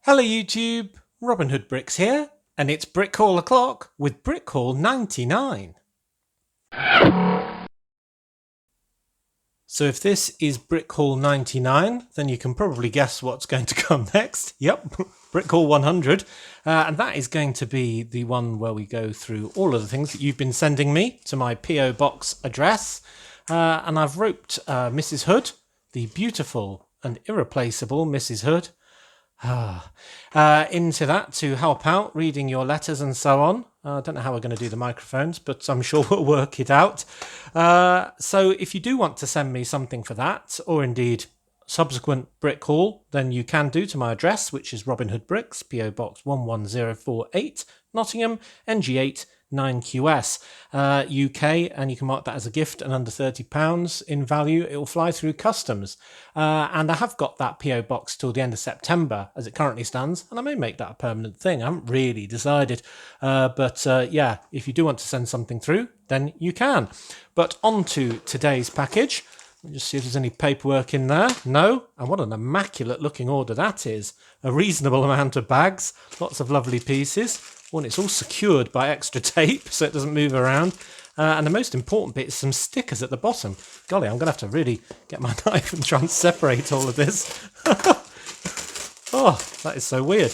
Hello YouTube, Robin Hood Bricks here, and it's Brick Hall o'clock with Brick Hall 99. So if this is Brick Hall 99, then you can probably guess what's going to come next. Yep, Brick Hall 100. And that is going to be the one where we go through all of the things that you've been sending me to my P.O. Box address. And I've roped Mrs. Hood, the beautiful and irreplaceable Mrs. Hood, into that to help out, reading your letters and so on. I don't know how we're going to do the microphones, but I'm sure we'll work it out. So if you do want to send me something for that, or indeed subsequent Brick Hall, then you can do to my address, which is Robin Hood Bricks, PO Box 11048, Nottingham, NG8 9QS, UK, and you can mark that as a gift and under £30 in value. It will fly through customs. And I have got that PO box till the end of September as it currently stands, and I may make that a permanent thing. I haven't really decided. But yeah, if you do want to send something through, then you can. But on to today's package. Let me just see if there's any paperwork in there. No. And what an immaculate looking order that is. A reasonable amount of bags, lots of lovely pieces. One, it's all secured by extra tape so it doesn't move around. And the most important bit is some stickers at the bottom. Golly, I'm going to have to really get my knife and try and separate all of this. Oh, that is so weird.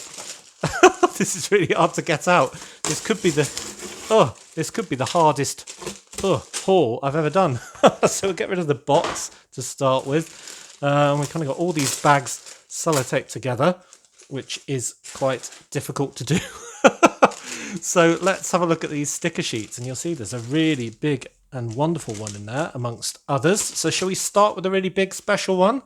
This is really hard to get out. This could be the hardest haul I've ever done. So we'll get rid of the box to start with. And we kind of got all these bags sellotaped together, which is quite difficult to do. So let's have a look at these sticker sheets, and you'll see there's a really big and wonderful one in there amongst others. So shall we start with a really big special one?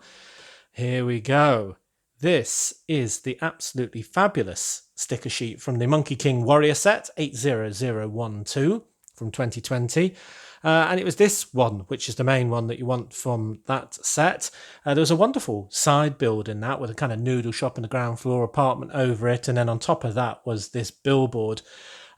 Here we go. This is the absolutely fabulous sticker sheet from the Monkey King Warrior set 80012 from 2020. And it was this one, which is the main one that you want from that set. There was a wonderful side build in that with a kind of noodle shop in the ground floor, apartment over it. And then on top of that was this billboard.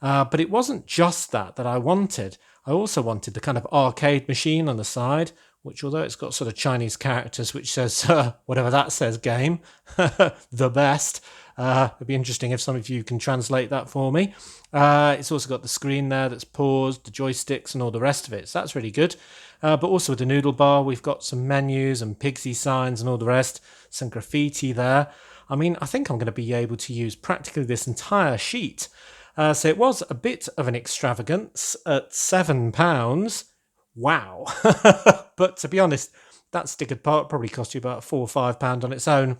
But it wasn't just that I wanted. I also wanted the kind of arcade machine on the side, which although it's got sort of Chinese characters, which says, whatever that says, game, the best. It'd be interesting if some of you can translate that for me. It's also got the screen there that's paused, the joysticks and all the rest of it. So that's really good. But also with the noodle bar, we've got some menus and Pigsy signs and all the rest. Some graffiti there. I mean, I think I'm going to be able to use practically this entire sheet. So it was a bit of an extravagance at £7. Wow. But to be honest, that stickered part probably cost you about £4 or £5 on its own.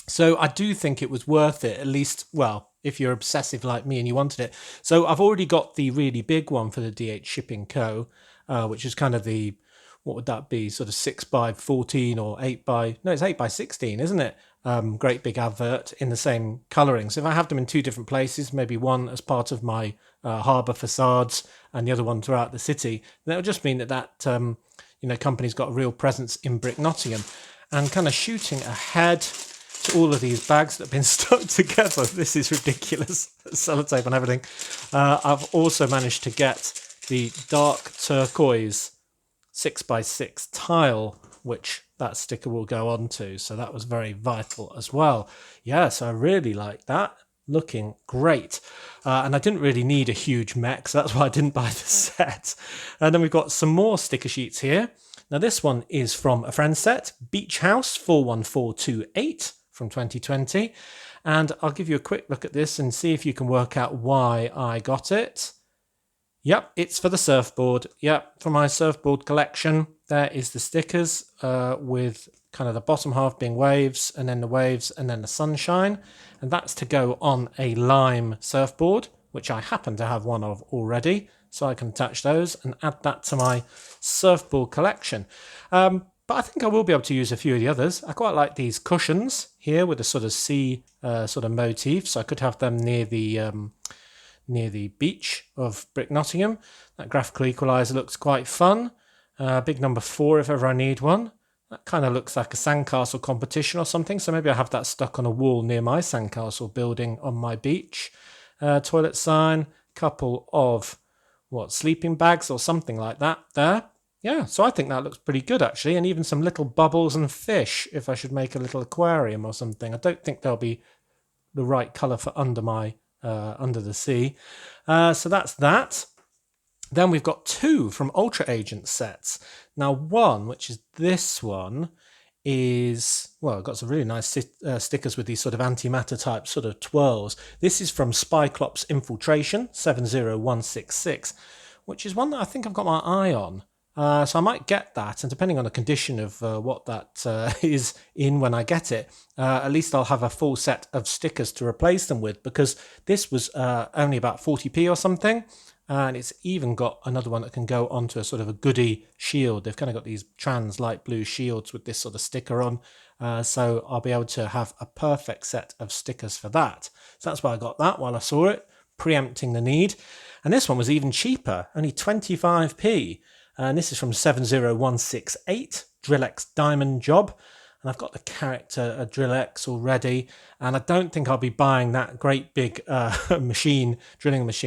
So I do think it was worth it, at least, well, if you're obsessive like me and you wanted it. So I've already got the really big one for the DH Shipping Co., which is kind of the, what would that be, sort of 6x14 or 8x, no, it's 8x16, isn't it? Great big advert in the same colouring. So if I have them in two different places, maybe one as part of my harbour facades and the other one throughout the city, that would just mean that company's got a real presence in Brick Nottingham. And kind of shooting ahead to all of these bags that have been stuck together. This is ridiculous. Sellotape and everything. I've also managed to get the dark turquoise 6x6 tile, which that sticker will go on to. So that was very vital as well. Yes, I really like that. Looking great. And I didn't really need a huge mech, so that's why I didn't buy the set. And then we've got some more sticker sheets here. Now this one is from a friend set, Beach House 41428 from 2020. And I'll give you a quick look at this and see if you can work out why I got it. Yep, it's for the surfboard. Yep, for my surfboard collection. There is the stickers with kind of the bottom half being waves, and then the waves, and then the sunshine. And that's to go on a lime surfboard, which I happen to have one of already. So I can attach those and add that to my surfboard collection. But I think I will be able to use a few of the others. I quite like these cushions here with a sort of sea sort of motif. So I could have them near the beach of Brick Nottingham. That graphical equaliser looks quite fun. Big number 4 if ever I need one. That kind of looks like a sandcastle competition or something. So maybe I have that stuck on a wall near my sandcastle building on my beach. Toilet sign, couple of sleeping bags or something like that there. Yeah, so I think that looks pretty good actually, and even some little bubbles and fish if I should make a little aquarium or something. I don't think they'll be the right colour for under my under the sea. So that's that. Then we've got two from Ultra Agent sets. Now one, which is this one, is, well, I've got some really nice stickers with these sort of antimatter type sort of twirls. This is from Spyclops Infiltration 70166, which is one that I think I've got my eye on. So I might get that, and depending on the condition of what that is in when I get it, at least I'll have a full set of stickers to replace them with, because this was only about 40p or something. And it's even got another one that can go onto a sort of a goodie shield. They've kind of got these trans light blue shields with this sort of sticker on. So I'll be able to have a perfect set of stickers for that. So that's why I got that while I saw it, preempting the need. And this one was even cheaper, only 25p. And this is from 70168, Drillex Diamond Job. And I've got the character Drillex already, and I don't think I'll be buying that great big drilling machine,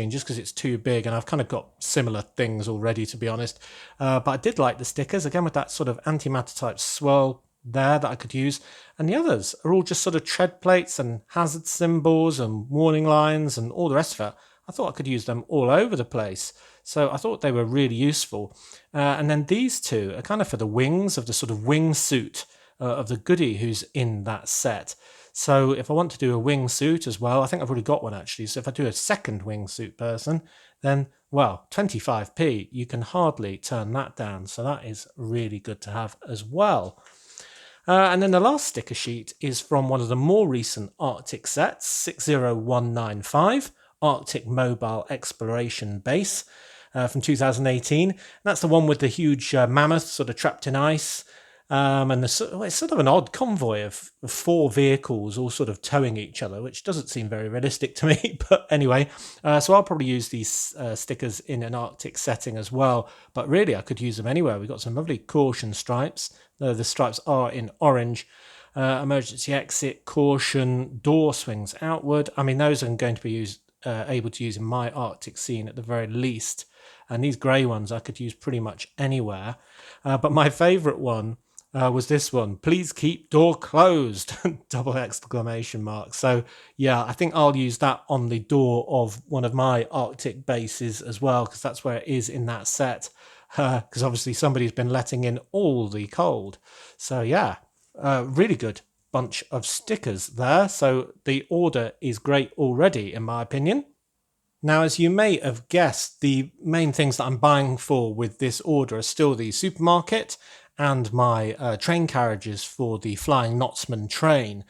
just because it's too big, and I've kind of got similar things already, to be honest. But I did like the stickers, again with that sort of antimatter type swirl there that I could use, and the others are all just sort of tread plates and hazard symbols and warning lines and all the rest of it. I thought I could use them all over the place. So I thought they were really useful. And then these two are kind of for the wings of the sort of wingsuit of the goodie who's in that set. So if I want to do a wingsuit as well, I think I've already got one actually. So if I do a second wingsuit person, then, well, 25p, you can hardly turn that down. So that is really good to have as well. And then the last sticker sheet is from one of the more recent Arctic sets, 60195, Arctic Mobile Exploration Base from 2018. And that's the one with the huge mammoth sort of trapped in ice. And it's sort of an odd convoy of four vehicles all sort of towing each other, which doesn't seem very realistic to me. But anyway, so I'll probably use these stickers in an Arctic setting as well. But really, I could use them anywhere. We've got some lovely caution stripes. The stripes are in orange. Emergency exit, caution, door swings outward. I mean, those are going to be able to use in my Arctic scene at the very least. And these grey ones I could use pretty much anywhere. But my favourite one was this one. Please keep door closed. Double exclamation mark. So yeah, I think I'll use that on the door of one of my Arctic bases as well, because that's where it is in that set. Because obviously somebody's been letting in all the cold. So yeah, really good bunch of stickers there. So the order is great already, in my opinion. Now, as you may have guessed, the main things that I'm buying for with this order are still the supermarket and my train carriages for the Flying Knotsman train,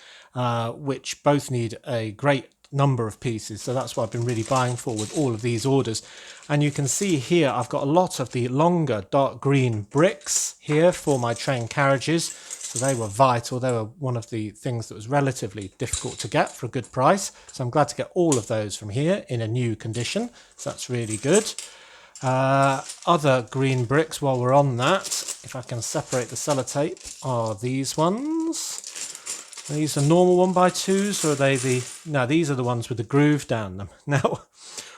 which both need a great number of pieces. So that's what I've been really buying for with all of these orders. And you can see here I've got a lot of the longer dark green bricks here for my train carriages. So they were vital. They were one of the things that was relatively difficult to get for a good price. So I'm glad to get all of those from here in a new condition. So that's really good. Other green bricks, while we're on that, if I can separate the sellotape, are these ones. Are these are normal 1x2s, or are they the... No, these are the ones with the groove down them. Now,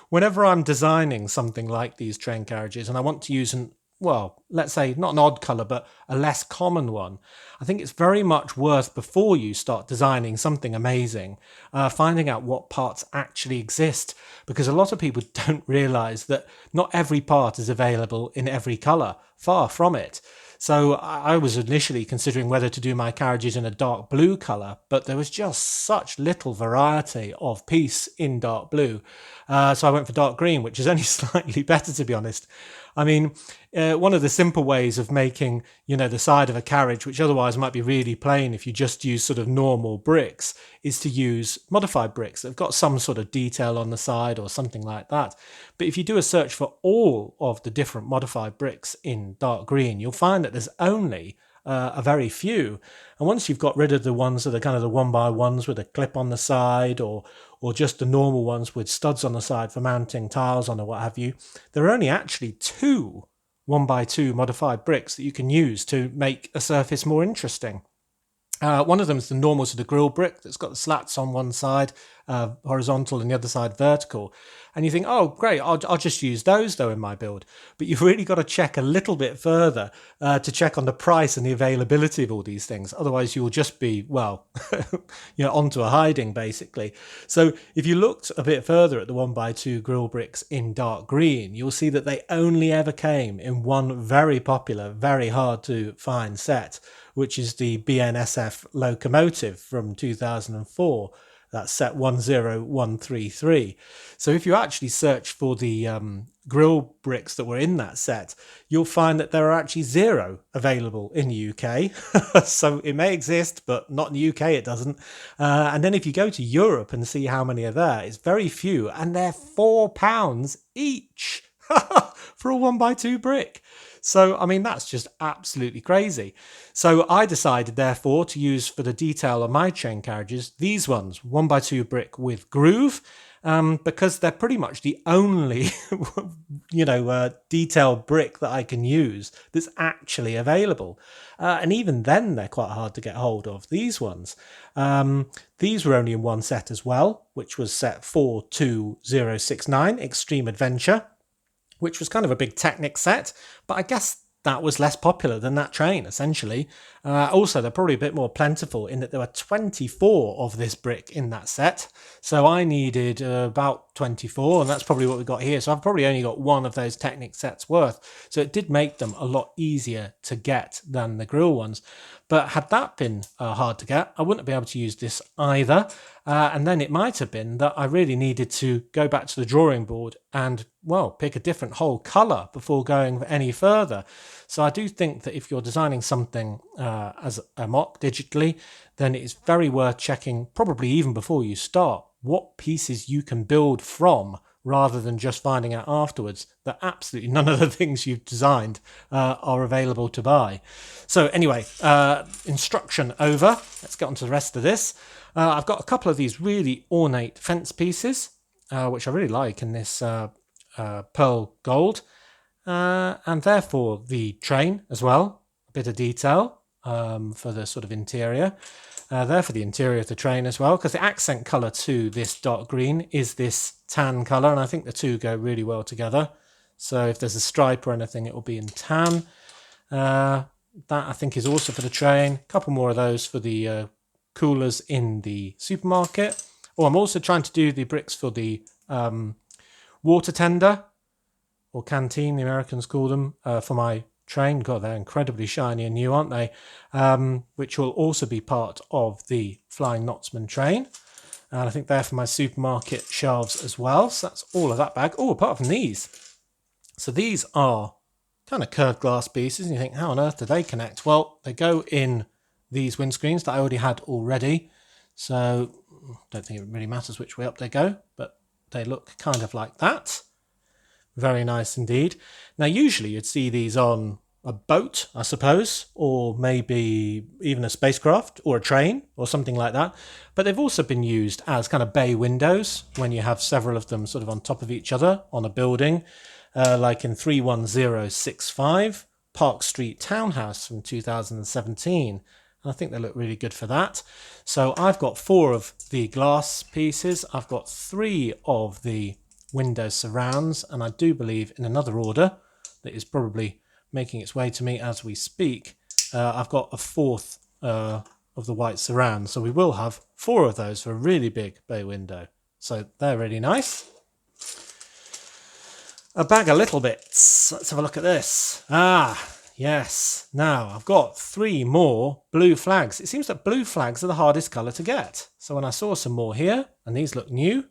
whenever I'm designing something like these train carriages and I want to use well, let's say not an odd colour, but a less common one, I think it's very much worth, before you start designing something amazing, finding out what parts actually exist, because a lot of people don't realise that not every part is available in every colour, far from it. So I was initially considering whether to do my carriages in a dark blue colour, but there was just such little variety of piece in dark blue. So I went for dark green, which is only slightly better, to be honest. I mean, one of the simple ways of making, the side of a carriage, which otherwise might be really plain if you just use sort of normal bricks, is to use modified bricks that have got some sort of detail on the side or something like that. But if you do a search for all of the different modified bricks in dark green, you'll find that there's only a very few. And once you've got rid of the ones that are kind of the 1x1s with a clip on the side, or just the normal ones with studs on the side for mounting tiles on or what have you, there are only actually 2 1x2 modified bricks that you can use to make a surface more interesting. One of them is the normal sort of grill brick that's got the slats on one side, horizontal and the other side vertical. And you think, oh, great, I'll just use those though in my build. But you've really got to check a little bit further to check on the price and the availability of all these things. Otherwise, you'll just be, well, onto a hiding basically. So if you looked a bit further at the 1x2 grill bricks in dark green, you'll see that they only ever came in one very popular, very hard to find set, which is the BNSF locomotive from 2004. That's set 10133. So if you actually search for the grill bricks that were in that set, you'll find that there are actually 0 available in the UK. So it may exist, but not in the UK it doesn't. And then if you go to Europe and see how many are there, it's very few, and they're £4 each for a 1x2 brick. So, I mean, that's just absolutely crazy. So I decided, therefore, to use for the detail on my chain carriages, these ones, 1x2 brick with groove, because they're pretty much the only, detailed brick that I can use that's actually available. And even then, they're quite hard to get hold of, these ones. These were only in one set as well, which was set 42069, Extreme Adventure, which was kind of a big Technic set, but I guess that was less popular than that train, essentially. Also, they're probably a bit more plentiful in that there were 24 of this brick in that set. So I needed about 24, and that's probably what we got here. So I've probably only got one of those Technic sets worth. So it did make them a lot easier to get than the grill ones. But had that been hard to get, I wouldn't be able to use this either. And then it might have been that I really needed to go back to the drawing board and, well, pick a different whole colour before going any further. So I do think that if you're designing something as a mock digitally, then it's very worth checking, probably even before you start, what pieces you can build from, rather than just finding out afterwards that absolutely none of the things you've designed are available to buy. So anyway, instruction over. Let's get on to the rest of this. I've got a couple of these really ornate fence pieces, which I really like in this pearl gold. And therefore the train as well, a bit of detail for the sort of interior. There for the interior of the train as well, because the accent colour to this dark green is this tan colour, and I think the two go really well together. So if there's a stripe or anything, it will be in tan. That I think is also for the train. A couple more of those for the coolers in the supermarket. Oh, I'm also trying to do the bricks for the water tender, or canteen, the Americans call them, for my train. God, they're incredibly shiny and new, aren't they? Which will also be part of the Flying Knotsman train. And I think they're for my supermarket shelves as well. So that's all of that bag. Oh, apart from these. So these are kind of curved glass pieces. And you think, how on earth do they connect? Well, they go in these windscreens that I already had already. So I don't think it really matters which way up they go, but they look kind of like that. Very nice indeed. Now, usually you'd see these on a boat, I suppose, or maybe even a spacecraft or a train or something like that. But they've also been used as kind of bay windows when you have several of them sort of on top of each other on a building, like in 31065 Park Street Townhouse from 2017. And I think they look really good for that. So I've got 4 of the glass pieces. I've got 3 of the window surrounds, and I do believe in another order that is probably making its way to me as we speak, I've got a 4th of the white surround. So we will have 4 of those for a really big bay window. So they're really nice. A bag of little bits. Let's have a look at this. Yes. Now I've got 3 more blue flags. It seems that blue flags are the hardest colour to get. So when I saw some more here, and these look new,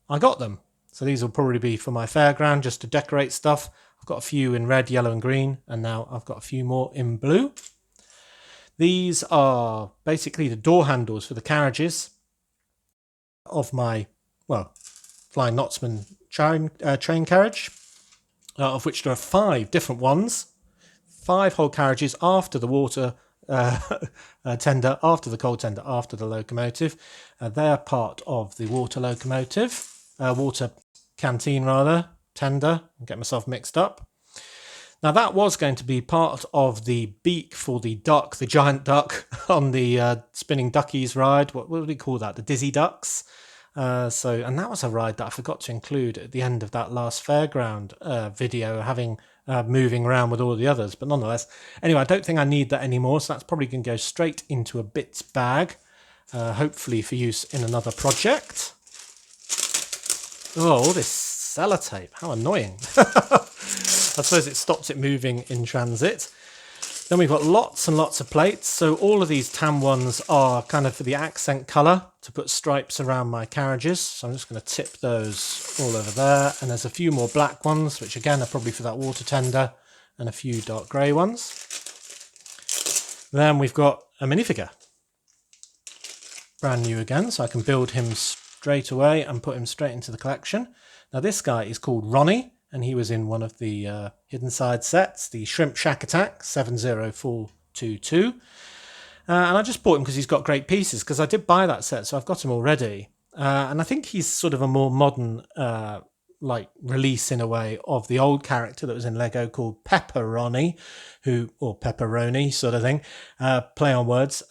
I got them. So these will probably be for my fairground, just to decorate stuff. I've got a few in red, yellow and green, and now I've got a few more in blue. These are basically the door handles for the carriages of my, well, Flying Knotsman train carriage, of which there are 5 different ones. 5 whole carriages after the water tender, after the coal tender, after the locomotive. They're part of the water locomotive. Water canteen rather, tender, and get myself mixed up. Now that was going to be part of the beak for the duck, the giant duck on the spinning duckies ride. What do we call that? The dizzy ducks. And that was a ride that I forgot to include at the end of that last fairground video, having moving around with all the others. But nonetheless, anyway, I don't think I need that anymore, so that's probably going to go straight into a bits bag, hopefully for use in another project. Oh, all this sellotape, how annoying. I suppose it stops it moving in transit. Then we've got lots and lots of plates. So all of these tan ones are kind of for the accent colour to put stripes around my carriages. So I'm just going to tip those all over there. And there's a few more black ones, which again are probably for that water tender, and a few dark grey ones. Then we've got a minifigure. Brand new again, so I can build him straight away and put him straight into the collection. Now this guy is called Ronnie, and he was in one of the Hidden Side sets, the Shrimp Shack Attack 70422. And I just bought him because he's got great pieces, because I did buy that set, so I've got him already. And I think he's sort of a more modern release in a way of the old character that was in Lego called Pepperoni, or Pepperoni sort of thing, play on words,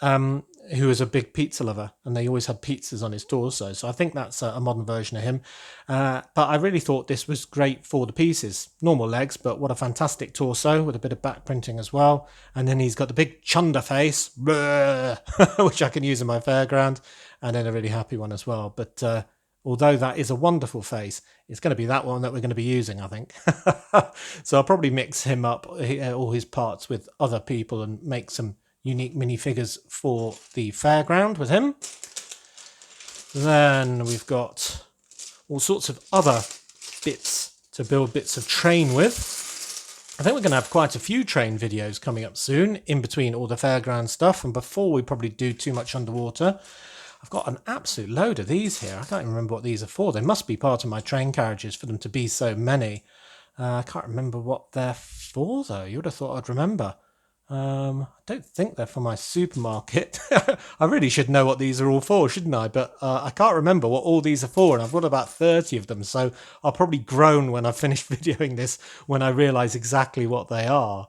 who was a big pizza lover, and they always had pizzas on his torso. So I think that's a modern version of him. But I really thought this was great for the pieces. Normal legs, but what a fantastic torso with a bit of back printing as well. And then he's got the big chunder face, which I can use in my fairground, and then a really happy one as well. But although that is a wonderful face, it's going to be that one that we're going to be using, I think. So I'll probably mix him up, all his parts, with other people and make some unique minifigures for the fairground with him. Then we've got all sorts of other bits to build bits of train with. I think we're going to have quite a few train videos coming up soon, in between all the fairground stuff, and before we probably do too much underwater. I've got an absolute load of these here. I can't even remember what these are for. They must be part of my train carriages for them to be so many. I can't remember what they're for, though. You would have thought I'd remember. I don't think they're for my supermarket. I really should know what these are all for, shouldn't I? But I can't remember what all these are for, and I've got about 30 of them, so I'll probably groan when I've finished videoing this when I realise exactly what they are.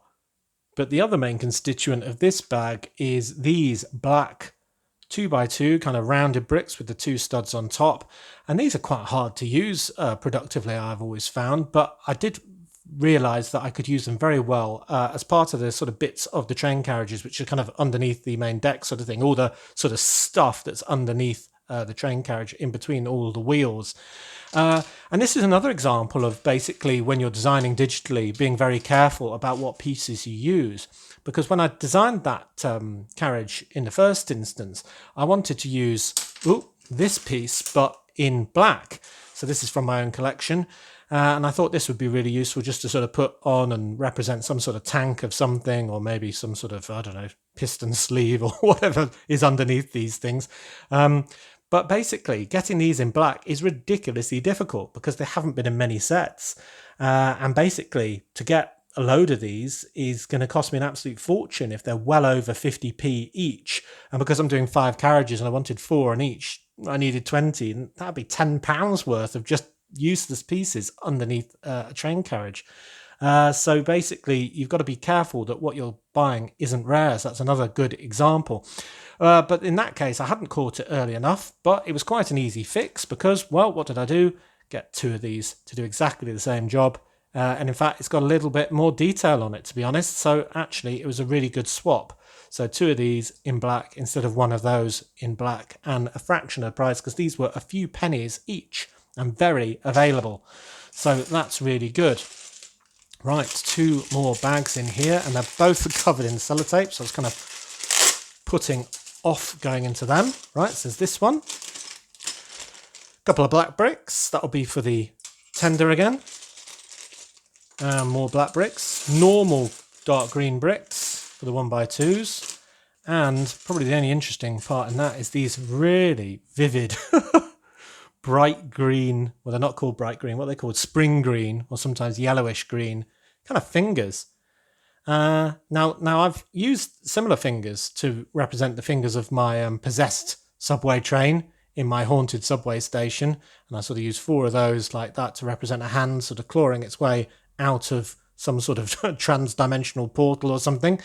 But the other main constituent of this bag is these black 2x2 kind of rounded bricks with the two studs on top, and these are quite hard to use productively, I've always found, but I did realise that I could use them very well as part of the sort of bits of the train carriages, which are kind of underneath the main deck sort of thing, all the sort of stuff that's underneath the train carriage in between all the wheels. And this is another example of basically when you're designing digitally, being very careful about what pieces you use. Because when I designed that carriage in the first instance, I wanted to use this piece, but in black. So this is from my own collection. And I thought this would be really useful just to sort of put on and represent some sort of tank of something, or maybe some sort of, I don't know, piston sleeve or whatever is underneath these things. But basically, getting these in black is ridiculously difficult because they haven't been in many sets. And basically, to get a load of these is going to cost me an absolute fortune if they're well over 50p each. And because I'm doing 5 carriages and I wanted 4 on each, I needed 20. And that'd be £10 worth of just useless pieces underneath a train carriage. So basically, you've got to be careful that what you're buying isn't rare. So that's another good example. But in that case, I hadn't caught it early enough, but it was quite an easy fix because, well, what did I do? Get 2 of these to do exactly the same job. And in fact, it's got a little bit more detail on it, to be honest. So actually, it was a really good swap. So 2 of these in black instead of 1 of those in black, and a fraction of the price because these were a few pennies each and very available. So that's really good. Right, 2 more bags in here, and they're both covered in sellotape. So I was kind of putting off going into them. Right, so there's this one. A couple of black bricks. That'll be for the tender again. More black bricks. Normal dark green bricks for the 1x2s. And probably the only interesting part in that is these really vivid bright green, well, they're not called bright green, what are they called? Spring green, or sometimes yellowish green, kind of fingers. Now I've used similar fingers to represent the fingers of my possessed subway train in my haunted subway station, and I sort of use 4 of those like that to represent a hand sort of clawing its way out of some sort of trans-dimensional portal or something.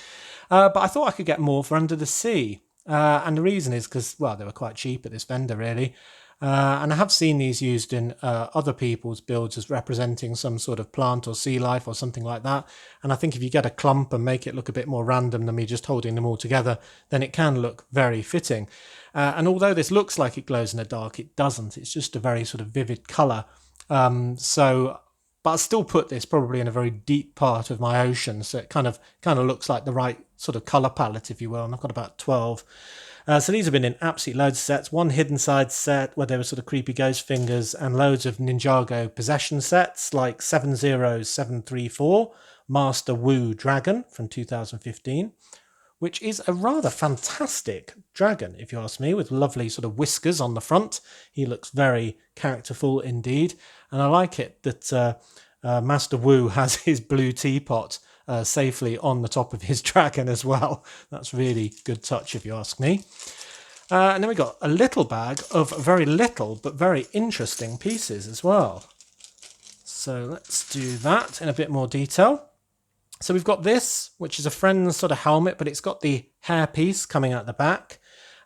But I thought I could get more for Under the Sea. And the reason is because, well, they were quite cheap at this vendor, really. And I have seen these used in other people's builds as representing some sort of plant or sea life or something like that. And I think if you get a clump and make it look a bit more random than me just holding them all together, then it can look very fitting. And although this looks like it glows in the dark, it doesn't. It's just a very sort of vivid colour. But I'll still put this probably in a very deep part of my ocean, so it kind of looks like the right sort of colour palette, if you will. And I've got about 12. So these have been in absolutely loads of sets. One hidden side set where there were sort of creepy ghost fingers, and loads of Ninjago possession sets like 70734 Master Wu Dragon from 2015, which is a rather fantastic dragon, if you ask me, with lovely sort of whiskers on the front. He looks very characterful indeed. And I like it that Master Wu has his blue teapot safely on the top of his dragon as well. That's really good touch, if you ask me. And then we got a little bag of very little but very interesting pieces as well. So let's do that in a bit more detail. So we've got this, which is a friend's sort of helmet, but it's got the hair piece coming out the back.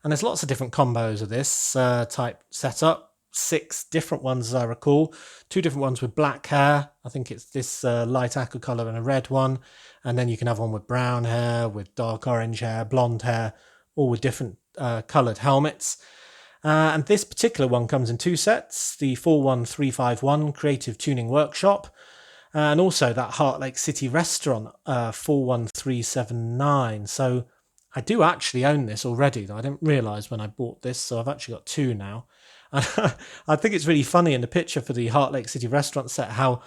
And there's lots of different combos of this type setup. 6 different ones, as I recall. 2 different ones with black hair. I think it's this light aqua colour and a red one. And then you can have one with brown hair, with dark orange hair, blonde hair, all with different coloured helmets. And this particular one comes in 2 sets. The 41351 Creative Tuning Workshop. And also that Heart Lake City Restaurant 41379. So I do actually own this already, though I didn't realise when I bought this. So I've actually got 2 now. I think it's really funny in the picture for the Heart Lake City Restaurant set how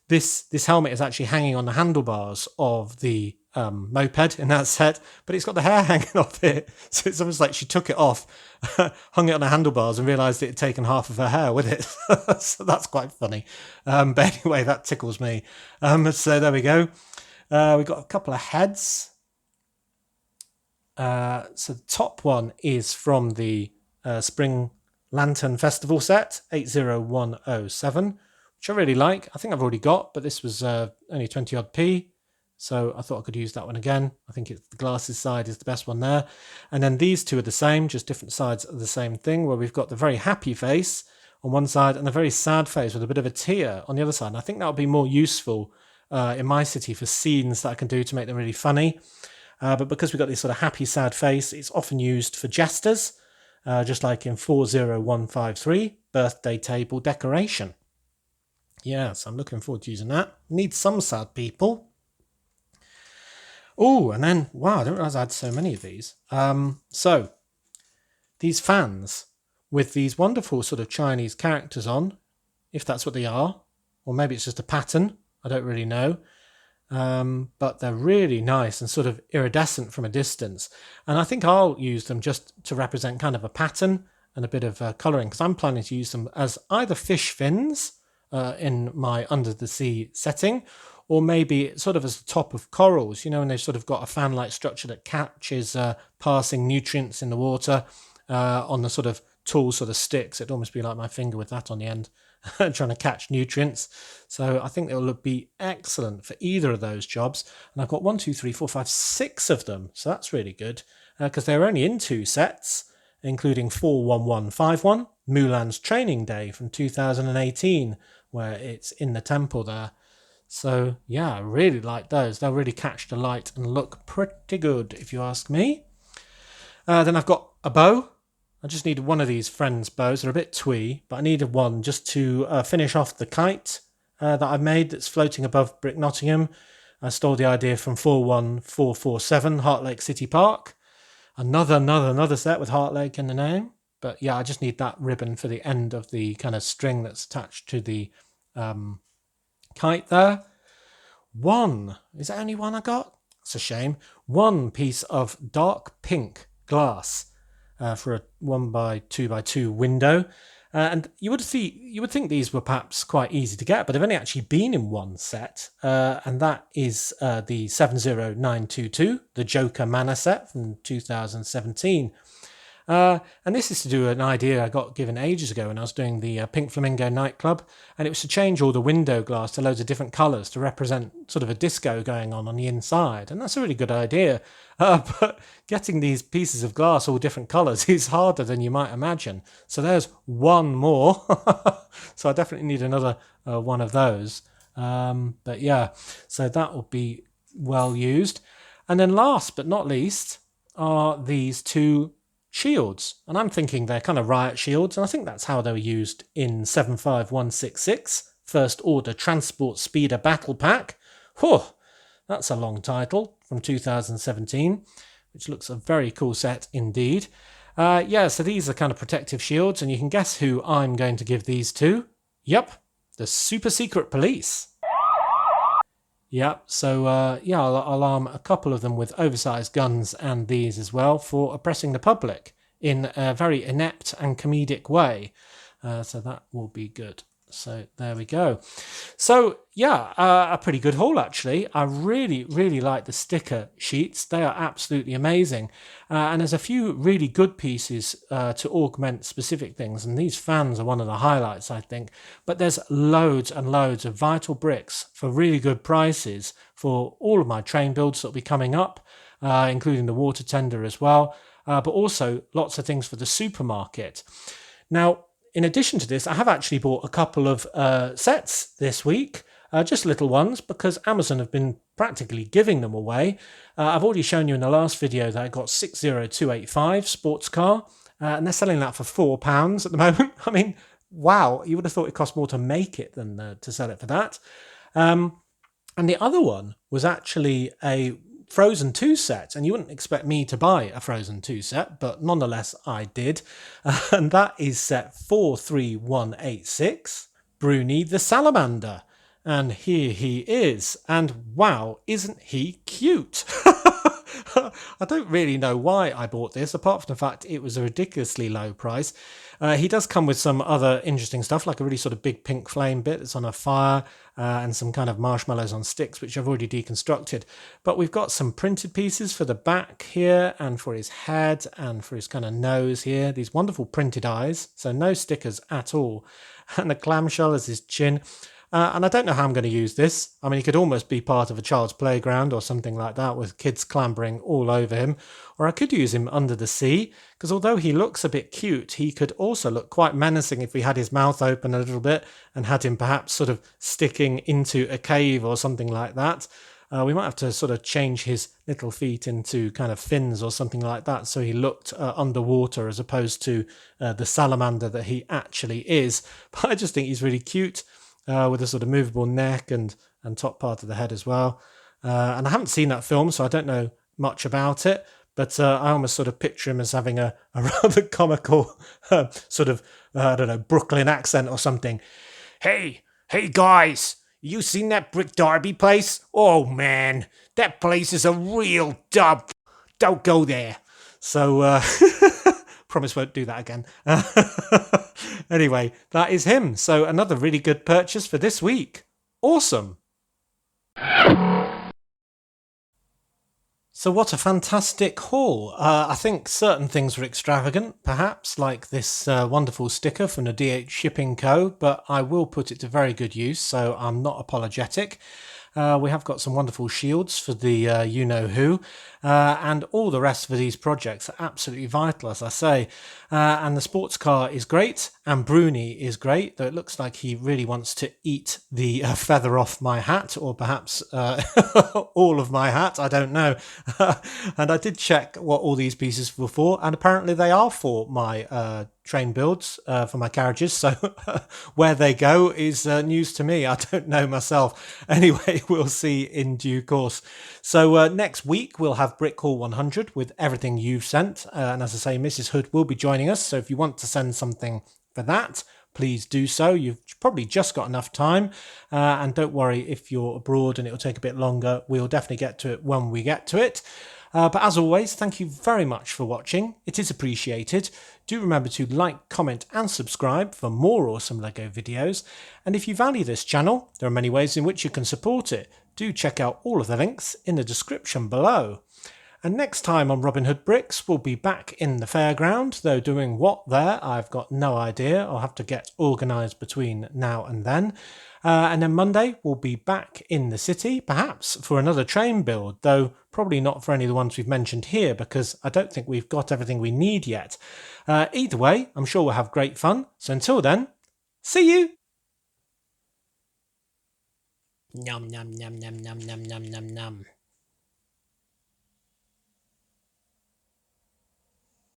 this helmet is actually hanging on the handlebars of the moped in that set, but it's got the hair hanging off it. So it's almost like she took it off, hung it on the handlebars and realised it had taken half of her hair with it. So that's quite funny. But anyway, that tickles me. So there we go. We've got a couple of heads. So the top one is from the Spring Lantern Festival set, 80107, which I really like. I think I've already got, but this was only 20 odd p, so I thought I could use that one again. I think it's the glasses side is the best one there. And then these 2 are the same, just different sides of the same thing, where we've got the very happy face on one side and the very sad face with a bit of a tear on the other side. And I think that would be more useful in my city for scenes that I can do to make them really funny. But because we've got this sort of happy, sad face, it's often used for jesters. Just like in 40153, birthday table decoration. Yes, I'm looking forward to using that. Need some sad people. Oh, and then, wow, I didn't realise I had so many of these. So, these fans with these wonderful sort of Chinese characters on, if that's what they are, or maybe it's just a pattern, I don't really know. But they're really nice and sort of iridescent from a distance. And I think I'll use them just to represent kind of a pattern and a bit of colouring, because I'm planning to use them as either fish fins in my under the sea setting, or maybe sort of as the top of corals, and they've sort of got a fan-like structure that catches passing nutrients in the water on the sort of tall sort of sticks. It'd almost be like my finger with that on the end. Trying to catch nutrients. So I think it will be excellent for either of those jobs. And I've got 1, 2, 3, 4, 5, 6 of them. So that's really good because they're only in 2 sets, including 41151, Mulan's Training Day from 2018, where it's in the temple there. So yeah, I really like those. They'll really catch the light and look pretty good, if you ask me. Then I've got a bow. I just needed one of these friends' bows. They're a bit twee, but I needed one just to finish off the kite that I've made that's floating above Brick Nottingham. I stole the idea from 41447 Heart Lake City Park. Another set with Heart Lake in the name. But yeah, I just need that ribbon for the end of the kind of string that's attached to the kite there. Is that only one I got? It's a shame. 1 piece of dark pink glass. For a 1x2x2 window, and you would think these were perhaps quite easy to get, but they've only actually been in 1 set, and that is the 70922, the Joker Mana set from 2017. And this is to do an idea I got given ages ago when I was doing the Pink Flamingo nightclub, and it was to change all the window glass to loads of different colours to represent sort of a disco going on the inside, and that's a really good idea. But getting these pieces of glass all different colours is harder than you might imagine. So there's one more. So I definitely need another one of those. But yeah, so that will be well used. And then last but not least are these two shields. And I'm thinking they're kind of riot shields, and I think that's how they were used in 75166, First Order Transport Speeder Battle Pack. Whew, that's a long title, from 2017, which looks a very cool set indeed. Yeah, so these are kind of protective shields, and you can guess who I'm going to give these to. Yep, the Super Secret Police. Yep, so yeah, I'll arm a couple of them with oversized guns and these as well for oppressing the public in a very inept and comedic way. So that will be good. So there we go. So yeah, a pretty good haul actually. I really, really like the sticker sheets. They are absolutely amazing. And there's a few really good pieces to augment specific things. And these fans are one of the highlights, I think. But there's loads and loads of vital bricks for really good prices for all of my train builds that will be coming up, including the water tender as well. But also lots of things for the supermarket. Now, in addition to this, I have actually bought a couple of sets this week, just little ones, because Amazon have been practically giving them away. I've already shown you in the last video that I got 60285 sports car, and they're selling that for £4 at the moment. I mean, wow, you would have thought it cost more to make it than to sell it for that. And the other one was actually a Frozen 2 set, and you wouldn't expect me to buy a Frozen 2 set, but nonetheless I did, and that is set 43186, Bruni the Salamander, and here he is, and wow, isn't he cute? I don't really know why I bought this, apart from the fact it was a ridiculously low price. He does come with some other interesting stuff, like a really sort of big pink flame bit that's on a fire, and some kind of marshmallows on sticks, which I've already deconstructed. But we've got some printed pieces for the back here, and for his head, and for his kind of nose here. These wonderful printed eyes, so no stickers at all. And a clamshell as his chin. And I don't know how I'm going to use this. I mean, he could almost be part of a child's playground or something like that, with kids clambering all over him. Or I could use him under the sea, because although he looks a bit cute, he could also look quite menacing if we had his mouth open a little bit and had him perhaps sort of sticking into a cave or something like that. We might have to sort of change his little feet into kind of fins or something like that, so he looked underwater as opposed to the salamander that he actually is. But I just think he's really cute. With a sort of movable neck and top part of the head as well. And I haven't seen that film, so I don't know much about it, but I almost sort of picture him as having a rather comical sort of, I don't know, Brooklyn accent or something. Hey guys, you seen that Brick Derby place? Oh man, that place is a real dub. Don't go there. So, promise won't do that again. Anyway, that is him. So another really good purchase for this week. Awesome. So what a fantastic haul. I think certain things were extravagant, perhaps, like this wonderful sticker from the DH Shipping Co., but I will put it to very good use, so I'm not apologetic. We have got some wonderful shields for the you-know-who, and all the rest of these projects are absolutely vital, as I say. And the sports car is great, and Bruni is great, though it looks like he really wants to eat the feather off my hat, or perhaps all of my hat, I don't know. And I did check what all these pieces were for, and apparently they are for my train builds for my carriages, so where they go is news to me. I don't know myself. Anyway, we'll see in due course. So next week we'll have Brick Hall 100 with everything you've sent, and as I say, Mrs. Hood will be joining us, so if you want to send something for that, please do so. You've probably just got enough time, and don't worry if you're abroad and it'll take a bit longer. We'll definitely get to it when we get to it. But as always, thank you very much for watching. It is appreciated. Do remember to like, comment and subscribe for more awesome LEGO videos. And if you value this channel, there are many ways in which you can support it. Do check out all of the links in the description below. And next time on Robin Hood Bricks, we'll be back in the fairground, though doing what there, I've got no idea. I'll have to get organised between now and then. And then Monday, we'll be back in the city, perhaps for another train build, though probably not for any of the ones we've mentioned here, because I don't think we've got everything we need yet. Either way, I'm sure we'll have great fun. So until then, see you! Nom nom nom nom nom nom nom nom nom.